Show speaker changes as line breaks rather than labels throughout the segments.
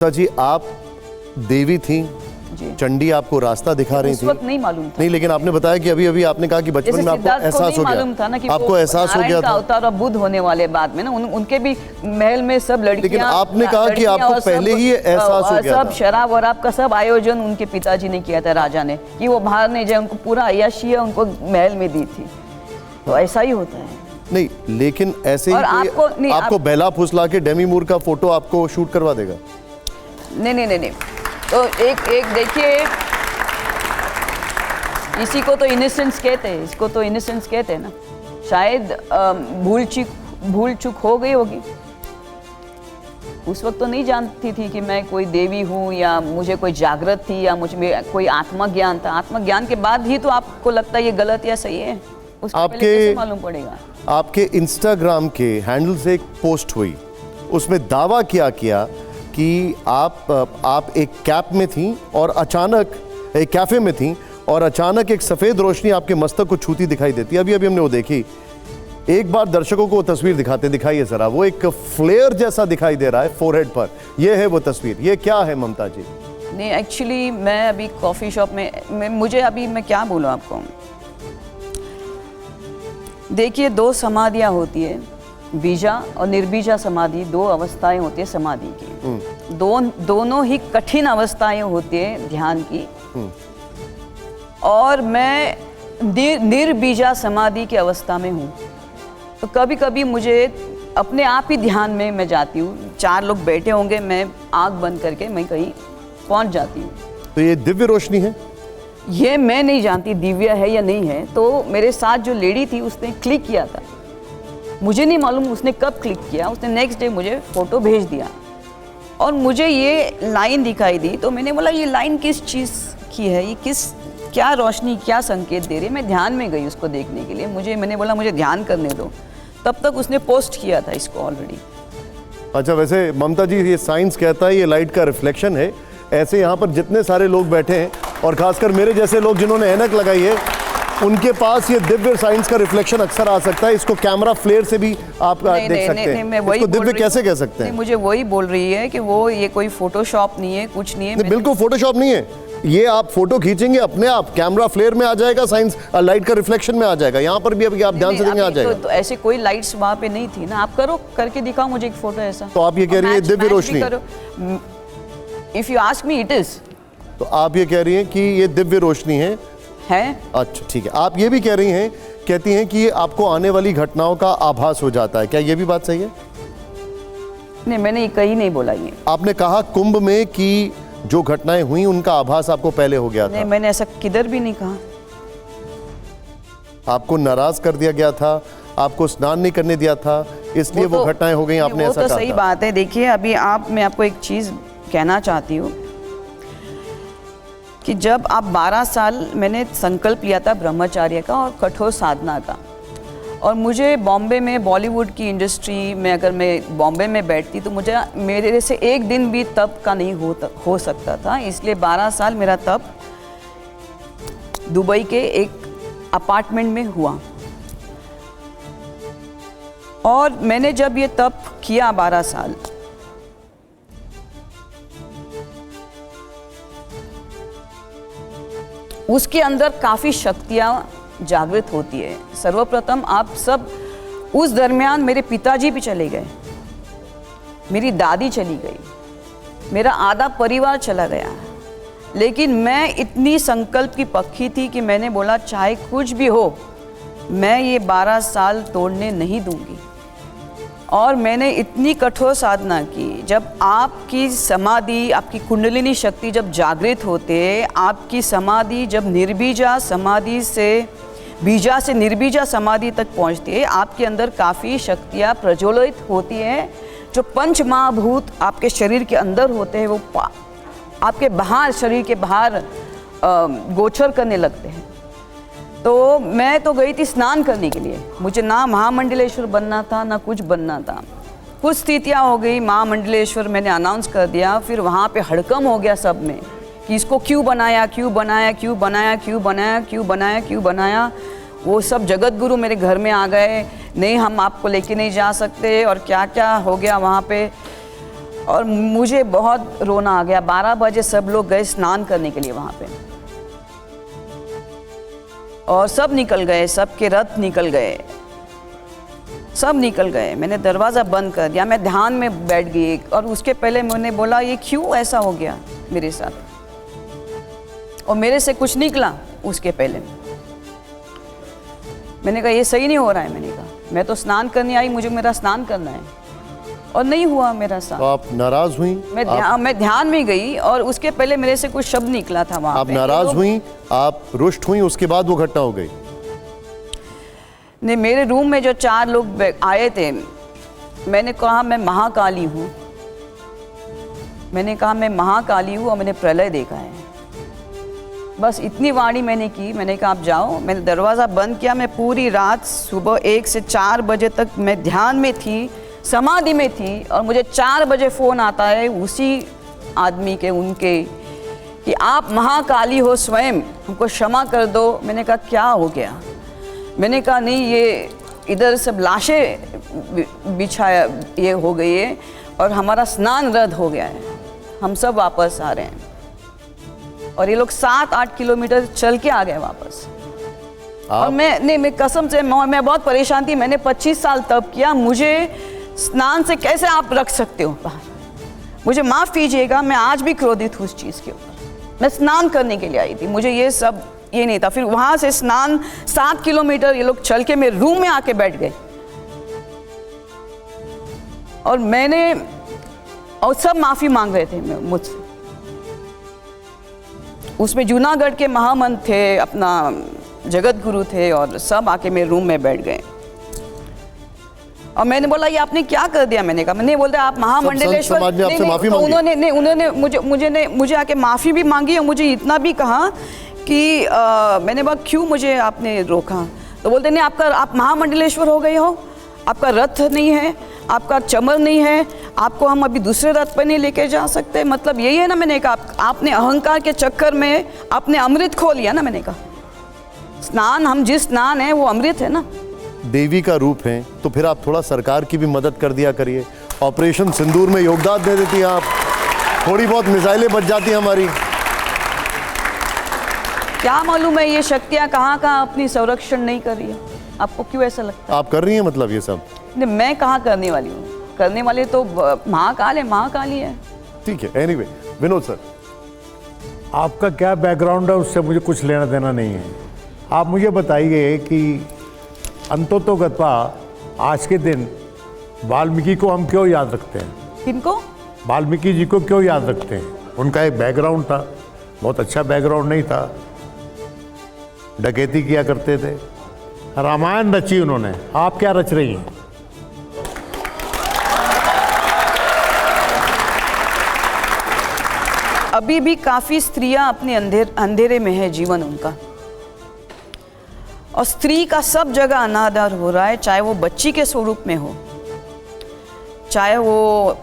जी आप देवी थी, चंडी आपको रास्ता दिखा रही थी।
उस वक्त नहीं मालूम था।
नहीं, लेकिन आपने बताया कि अभी अभी आपने कहा कि बचपन में आपको एहसास हो गया
था ना कि
आपको एहसास हो गया था
अवतार और बुद्ध होने वाले बाद में ना उनके भी महल में सब लड़कियां।
लेकिन आपने कहा कि आपको पहले ही एहसास हो गया
सब शराब वराब का सब आयोजन उनके पिताजी ने किया था, राजा ने, कि वो बाहर नहीं जाए, उनको पूरा अय्याशी उनको महल में दी थी। तो ऐसा ही होता है।
नहीं, लेकिन ऐसे ही आपको बेला फुसला के डेमी मूर का फोटो आपको शूट करवा देगा?
नहीं। तो एक देखिए, इसी को तो इनोसेंस कहते हैं, इसको तो इनोसेंस कहते हैं ना। शायद भूल चूक हो गई होगी। उस वक्त तो नहीं जानती थी कि मैं कोई देवी हूँ या मुझे कोई जागृत थी या मुझ में कोई आत्मज्ञान था। आत्मज्ञान के बाद ही तो आपको लगता है ये गलत या सही है, उसको पहले कैसे मालूम पड़ेगा? आपके
इंस्टाग्राम के हैंडल से एक पोस्ट हुई, उसमें दावा किया कि आप एक कैप में थी और अचानक एक कैफे में थी और अचानक एक सफ़ेद रोशनी आपके मस्तक को छूती दिखाई देती है। अभी हमने वो देखी। एक बार दर्शकों को वो तस्वीर दिखाइए ज़रा। वो एक फ्लेयर जैसा दिखाई दे रहा है फोरहेड पर। ये है वो तस्वीर। ये क्या है ममता जी?
नहीं, एक्चुअली मैं अभी कॉफ़ी शॉप में मुझे अभी मैं क्या बोलूँ आपको। देखिए, दो समाधियाँ होती है, बीजा और निर्बीजा समाधि। दो अवस्थाएं होती है समाधि की। दोनों ही कठिन अवस्थाएं होती है ध्यान की। और मैं निर्बीजा समाधि की अवस्था में हूँ। तो कभी कभी मुझे अपने आप ही ध्यान में मैं जाती हूँ। 4 लोग बैठे होंगे, मैं आँख बंद करके मैं कहीं पहुँच जाती हूँ।
तो ये दिव्य रोशनी है?
ये मैं नहीं जानती दिव्य है या नहीं है। तो मेरे साथ जो लेडी थी उसने क्लिक किया था। मुझे नहीं मालूम उसने कब क्लिक किया। उसने नेक्स्ट डे मुझे फ़ोटो भेज दिया और मुझे ये लाइन दिखाई दी। तो मैंने बोला ये लाइन किस चीज़ की है, ये क्या रोशनी, क्या संकेत दे रही है? मैं ध्यान में गई उसको देखने के लिए। मैंने बोला मुझे ध्यान करने दो। तब तक उसने पोस्ट किया था इसको ऑलरेडी।
अच्छा, वैसे ममता जी, ये साइंस कहता है ये लाइट का रिफ्लेक्शन है। ऐसे यहाँ पर जितने सारे लोग बैठे हैं और खासकर मेरे जैसे लोग जिन्होंने ऐनक लगाई है, उनके पास ये दिव्य साइंस का रिफ्लेक्शन अक्सर आ सकता है। इसको कैमरा फ्लेयर से भी आप देख सकते हैं। इसको दिव्य कैसे कह सकते हैं?
मुझे वही बोल रही है कि वो ये कोई फोटोशॉप नहीं है, कुछ नहीं है।
बिल्कुल फोटोशॉप नहीं है। ये आप फोटो खींचेंगे अपने आप, कैमरा फ्लेयर में आ जाएगा, साइंस लाइट का रिफ्लेक्शन में आ जाएगा। यहाँ पर भी अभी आप ध्यान से देंगे आ जाएगा।
तो ऐसे कोई लाइट्स वहाँ पे नहीं थी ना। आप करके दिखाओ मुझे एक फोटो ऐसा।
तो आप ये कह रही है दिव्य रोशनी?
If you ask me it is.
तो आप ये कह रही हैं कि ये दिव्य रोशनी है? अच्छा, ठीक है। आप ये भी कहती हैं कि ये आपको आने वाली घटनाओं का आभास हो जाता है। क्या ये भी बात सही है?
नहीं, मैंने कहीं नहीं बोला ये।
आपने कहा कुंभ में कि जो घटनाएं हुई उनका आभास आपको पहले हो गया था।
नहीं, मैंने ऐसा किधर भी नहीं कहा।
आपको नाराज कर दिया गया था, आपको स्नान नहीं करने दिया था, इसलिए वो घटनाएं हो गई, आपने ऐसा कहा?
सही बात है। देखिए, अभी मैं आपको एक चीज कहना चाहती हूँ कि जब आप 12 साल मैंने संकल्प लिया था ब्रह्मचर्य का और कठोर साधना का। और मुझे बॉम्बे में बॉलीवुड की इंडस्ट्री में अगर मैं बॉम्बे में बैठती तो मेरे से एक दिन भी तप का नहीं हो सकता था। इसलिए 12 साल मेरा तप दुबई के एक अपार्टमेंट में हुआ। और मैंने जब ये तप किया 12 साल, उसके अंदर काफ़ी शक्तियाँ जागृत होती है। सर्वप्रथम आप सब उस दरमियान मेरे पिताजी भी चले गए, मेरी दादी चली गई, मेरा आधा परिवार चला गया। लेकिन मैं इतनी संकल्प की पक्की थी कि मैंने बोला चाहे कुछ भी हो, मैं ये 12 साल तोड़ने नहीं दूंगी। और मैंने इतनी कठोर साधना की। जब आपकी समाधि, आपकी कुंडलिनी शक्ति जब जागृत होते, आपकी समाधि जब निर्बीजा समाधि से बीजा से निर्बीजा समाधि तक पहुंचती है, आपके अंदर काफ़ी शक्तियाँ प्रज्वलित होती हैं। जो पंच महाभूत आपके शरीर के अंदर होते हैं वो आपके बाहर, शरीर के बाहर गोचर करने लगते हैं। तो मैं तो गई थी स्नान करने के लिए। मुझे ना महामंडलेश्वर बनना था ना कुछ बनना था। कुछ स्थितियाँ हो गई, महामंडलेश्वर मैंने अनाउंस कर दिया। फिर वहाँ पे हड़कम हो गया सब में कि इसको क्यों बनाया, क्यों बनाया, क्यों बनाया, क्यों बनाया, क्यों बनाया, क्यों बनाया। वो सब जगत गुरु मेरे घर में आ गए, नहीं हम आपको लेके नहीं जा सकते, और क्या क्या हो गया वहाँ पे। और मुझे बहुत रोना आ गया। 12 बजे सब लोग गए स्नान करने के लिए वहाँ पे, और सब निकल गए, सबके रथ निकल गए, सब निकल गए। मैंने दरवाज़ा बंद कर दिया, मैं ध्यान में बैठ गई। और उसके पहले मैंने बोला ये क्यों ऐसा हो गया मेरे साथ, और मेरे से कुछ निकला उसके पहले। मैंने कहा ये सही नहीं हो रहा है। मैंने कहा मैं तो स्नान करने आई, मुझे मेरा स्नान करना है, और नहीं हुआ मेरा स्नान।
तो आप नाराज हुई?
मैं ध्यान में गई, और उसके पहले मेरे से कुछ शब्द निकला था वहाँ
आप
पे।
नाराज हुई, आप रुष्ट हुई, उसके बाद वो घटना हो गई?
नहीं, मेरे रूम में जो 4 लोग आए थे, मैंने कहा मैं महाकाली हूँ। मैंने कहा मैं महाकाली हूँ और मैंने प्रलय देखा है। बस इतनी वाणी मैंने की। मैंने कहा आप जाओ। मैंने दरवाज़ा बंद किया। मैं पूरी रात सुबह 1 से 4 बजे तक मैं ध्यान में थी, समाधि में थी, और मुझे 4 बजे फ़ोन आता है उसी आदमी के, उनके, कि आप महाकाली हो स्वयं, हमको क्षमा कर दो। मैंने कहा क्या हो गया? मैंने कहा नहीं, ये इधर सब लाशें बिछाया ये हो गई है, और हमारा स्नान रद्द हो गया है, हम सब वापस आ रहे हैं। और ये लोग 7-8 किलोमीटर चल के आ गए वापस। और मैं कसम से मैं बहुत परेशान थी। मैंने 25 साल तप किया, मुझे स्नान से कैसे आप रख सकते हो बाहर? मुझे माफ़ कीजिएगा, मैं आज भी क्रोधित हूँ उस चीज़ के ऊपर। मैं स्नान करने के लिए आई थी, मुझे ये सब ये नहीं था। फिर वहाँ से स्नान 7 किलोमीटर ये लोग चल के मेरे रूम में आके बैठ गए, और सब माफ़ी मांग रहे थे मुझसे। उसमें जूनागढ़ के महामंत्र थे, अपना जगत गुरु थे, और सब आके मेरे रूम में बैठ गए। और मैंने बोला ये आपने क्या कर दिया? मैंने कहा नहीं, बोलते आप महामंडलेश्वर। उन्होंने मुझे आके माफ़ी भी मांगी, और मुझे इतना भी कहा कि मैंने बोला क्यों मुझे आपने रोका? तो बोलते नहीं, आप महामंडलेश्वर हो गए हो, आपका रथ नहीं है, आपका चमर नहीं है, आपको हम अभी दूसरे रथ पर नहीं लेके जा सकते। मतलब यही है ना। मैंने कहा आपने अहंकार के चक्कर में आपने अमृत खो लिया ना। मैंने कहा स्नान, हम जिस स्नान है वो अमृत है ना,
देवी का रूप है, तो फिर आप थोड़ा सरकार की भी मदद कर दिया करिए। ऑपरेशन सिंदूर में योगदान दे देती हैं आप, थोड़ी बहुत मिसाइलें बच जाती हैं हमारी।
क्या मालूम है ये शक्तियाँ कहाँ कहाँ अपनी संरक्षण नहीं कर रही है? आपको क्यों ऐसा लगता है?
आप कर रही हैं मतलब ये सब?
नहीं, मैं कहाँ करने वाली हूँ? करने वाले तो महाकाल है, महाकाली है।
ठीक है। एनीवे, विनोद सर,
आपका क्या बैकग्राउंड है उससे मुझे कुछ लेना देना नहीं है। आप मुझे बताइए कि अंततोगत्वा आज के दिन वाल्मीकि को हम क्यों याद रखते हैं?
किनको?
वाल्मीकि जी को क्यों याद रखते हैं? उनका एक बैकग्राउंड था, बहुत अच्छा बैकग्राउंड नहीं था, डकैती किया करते थे, रामायण रची उन्होंने। आप क्या रच रही हैं?
अभी भी काफ़ी स्त्रियां अपने अंधेरे में है जीवन उनका, और स्त्री का सब जगह अनादर हो रहा है, चाहे वो बच्ची के स्वरूप में हो, चाहे वो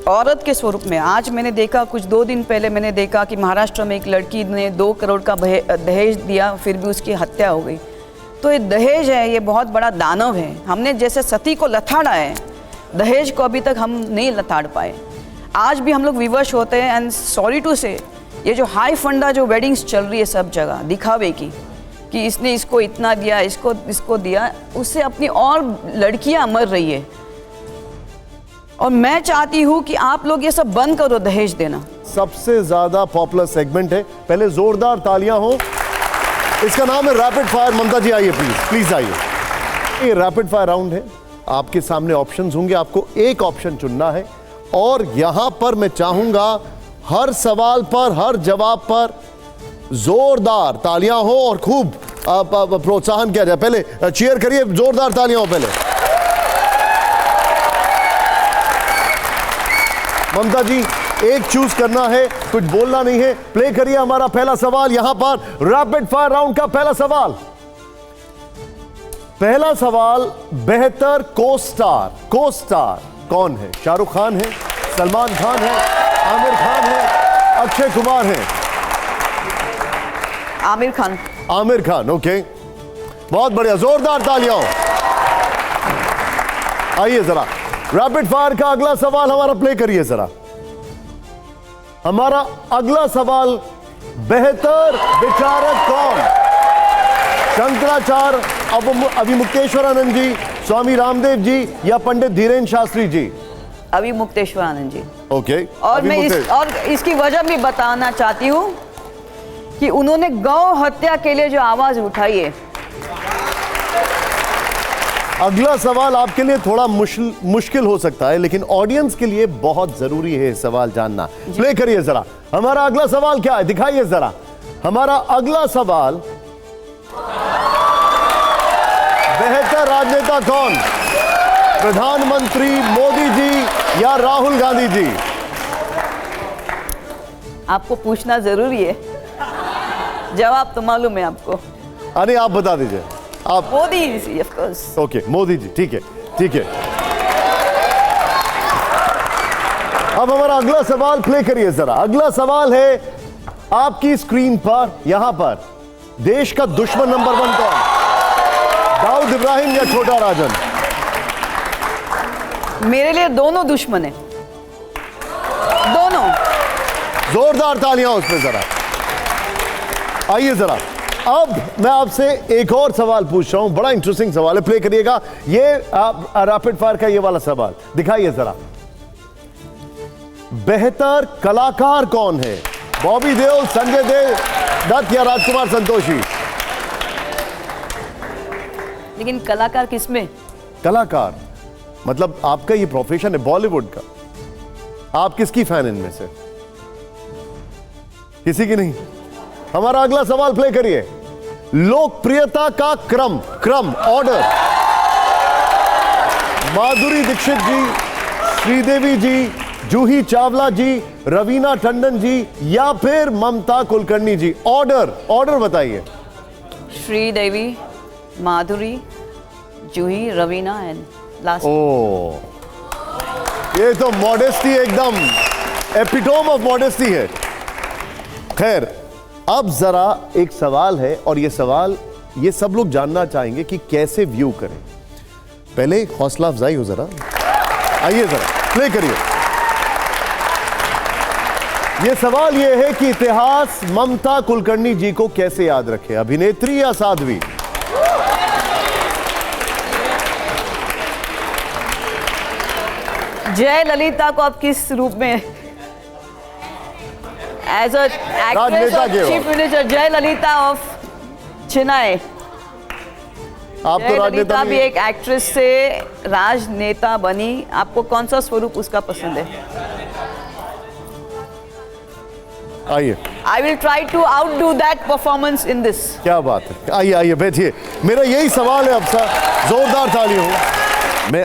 औरत के स्वरूप में। आज मैंने देखा, कुछ 2 दिन पहले मैंने देखा कि महाराष्ट्र में एक लड़की ने 2 करोड़ का दहेज दिया, फिर भी उसकी हत्या हो गई। तो ये दहेज है, ये बहुत बड़ा दानव है। हमने जैसे सती को लथाड़ा है, दहेज को अभी तक हम नहीं लथाड़ पाए। आज भी हम लोग विवश होते हैं। एंड सॉरी टू से, ये जो हाई फंडा जो वेडिंग्स चल रही है सब जगह दिखावे की, कि इसने इसको इतना दिया, इसको दिया, उससे अपनी और लड़कियां मर रही है। और मैं चाहती हूँ कि आप लोग ये सब बंद करो, दहेज देना।
सबसे ज्यादा पॉपुलर सेगमेंट है, पहले जोरदार तालियां हो। इसका नाम है रैपिड फायर। ममता जी आइए, प्लीज आइए। ये रैपिड फायर राउंड है, आपके सामने ऑप्शंस होंगे, आपको एक ऑप्शन चुनना है, और यहां पर मैं चाहूंगा हर सवाल पर, हर जवाब पर जोरदार तालियां हो और खूब प्रोत्साहन किया जाए। पहले चीयर करिए, जोरदार तालियां हो पहले। ममता जी, एक चूज करना है, कुछ बोलना नहीं है। प्ले करिए हमारा पहला सवाल। यहां पर रैपिड फायर राउंड का पहला सवाल बेहतर को स्टार कौन है? शाहरुख खान है, सलमान खान है, आमिर खान है, अक्षय कुमार है? आमिर खान। ओके, बहुत बढ़िया, जोरदार तालियां। आइए जरा, रैपिड फायर का अगला सवाल हमारा प्ले करिए जरा। हमारा अगला सवाल, बेहतर विचारक कौन? शंकराचार्य, अभिमुक्तेश्वरानंद जी, स्वामी रामदेव जी या पंडित धीरेन्द्र शास्त्री जी?
अभिमुक्तेश्वरानंद जी।
ओके।
और मैं इसकी वजह भी बताना चाहती हूँ कि उन्होंने गौ हत्या के लिए जो आवाज उठाई है।
अगला सवाल आपके लिए थोड़ा मुश्किल हो सकता है, लेकिन ऑडियंस के लिए बहुत जरूरी है सवाल जानना। प्ले करिए जरा। हमारा अगला सवाल क्या है, दिखाइए जरा। हमारा अगला सवाल, बेहतर राजनेता कौन? प्रधानमंत्री मोदी जी या राहुल गांधी जी?
आपको पूछना जरूरी है, जवाब तो मालूम है आपको।
अरे आप बता दीजिए। आप
Modi ji, of course.
Okay, Modi ji, ठीक है, ठीक है। अब हमारा अगला सवाल प्ले करिए जरा। अगला सवाल है आपकी स्क्रीन पर, यहां पर, देश का दुश्मन नंबर 1 कौन? दाऊद इब्राहिम या छोटा राजन?
मेरे लिए दोनों दुश्मन है, दोनों।
जोरदार तालियां उसमें जरा। आइए जरा, अब मैं आपसे एक और सवाल पूछ रहा हूं, बड़ा इंटरेस्टिंग सवाल है, प्ले करिएगा। ये रैपिड फायर का ये वाला सवाल दिखाइए जरा। बेहतर कलाकार कौन है? बॉबी देओल, संजय देव दत्त या राजकुमार संतोषी?
लेकिन कलाकार किसमें?
कलाकार मतलब आपका ये प्रोफेशन है बॉलीवुड का, आप किसकी फैन इनमें से? किसी की नहीं। हमारा अगला सवाल प्ले करिए। लोकप्रियता का क्रम ऑर्डर, माधुरी दीक्षित जी, श्रीदेवी जी, जूही चावला जी, रवीना टंडन जी या फिर ममता कुलकर्णी जी? ऑर्डर बताइए।
श्रीदेवी, माधुरी, जूही, रवीना एंड लास्ट।
ओ, ये तो मॉडेस्टी, एकदम एपिटोम ऑफ मॉडेस्टी है। खैर, अब जरा एक सवाल है, और ये सवाल ये सब लोग जानना चाहेंगे कि कैसे व्यू करें। पहले हौसला अफजाई हो जरा। आइए जरा प्ले करिए। ये सवाल ये है कि इतिहास ममता कुलकर्णी जी को कैसे याद रखे, अभिनेत्री या साध्वी?
जय ललिता को आप किस रूप में, एज अ एक्ट्रेस और चीफ मिनिस्टर, जय ललिता ऑफ चेन्नई।
आप तो
ललिता भी एक एक्ट्रेस से राजनेता बनी, आपको कौन सा स्वरूप उसका पसंद है?
आइए।
I will try to outdo that performance in this.
क्या बात है, आइए बैठिए। मेरा यही सवाल है अब सर, जोरदार ताली हो। मैं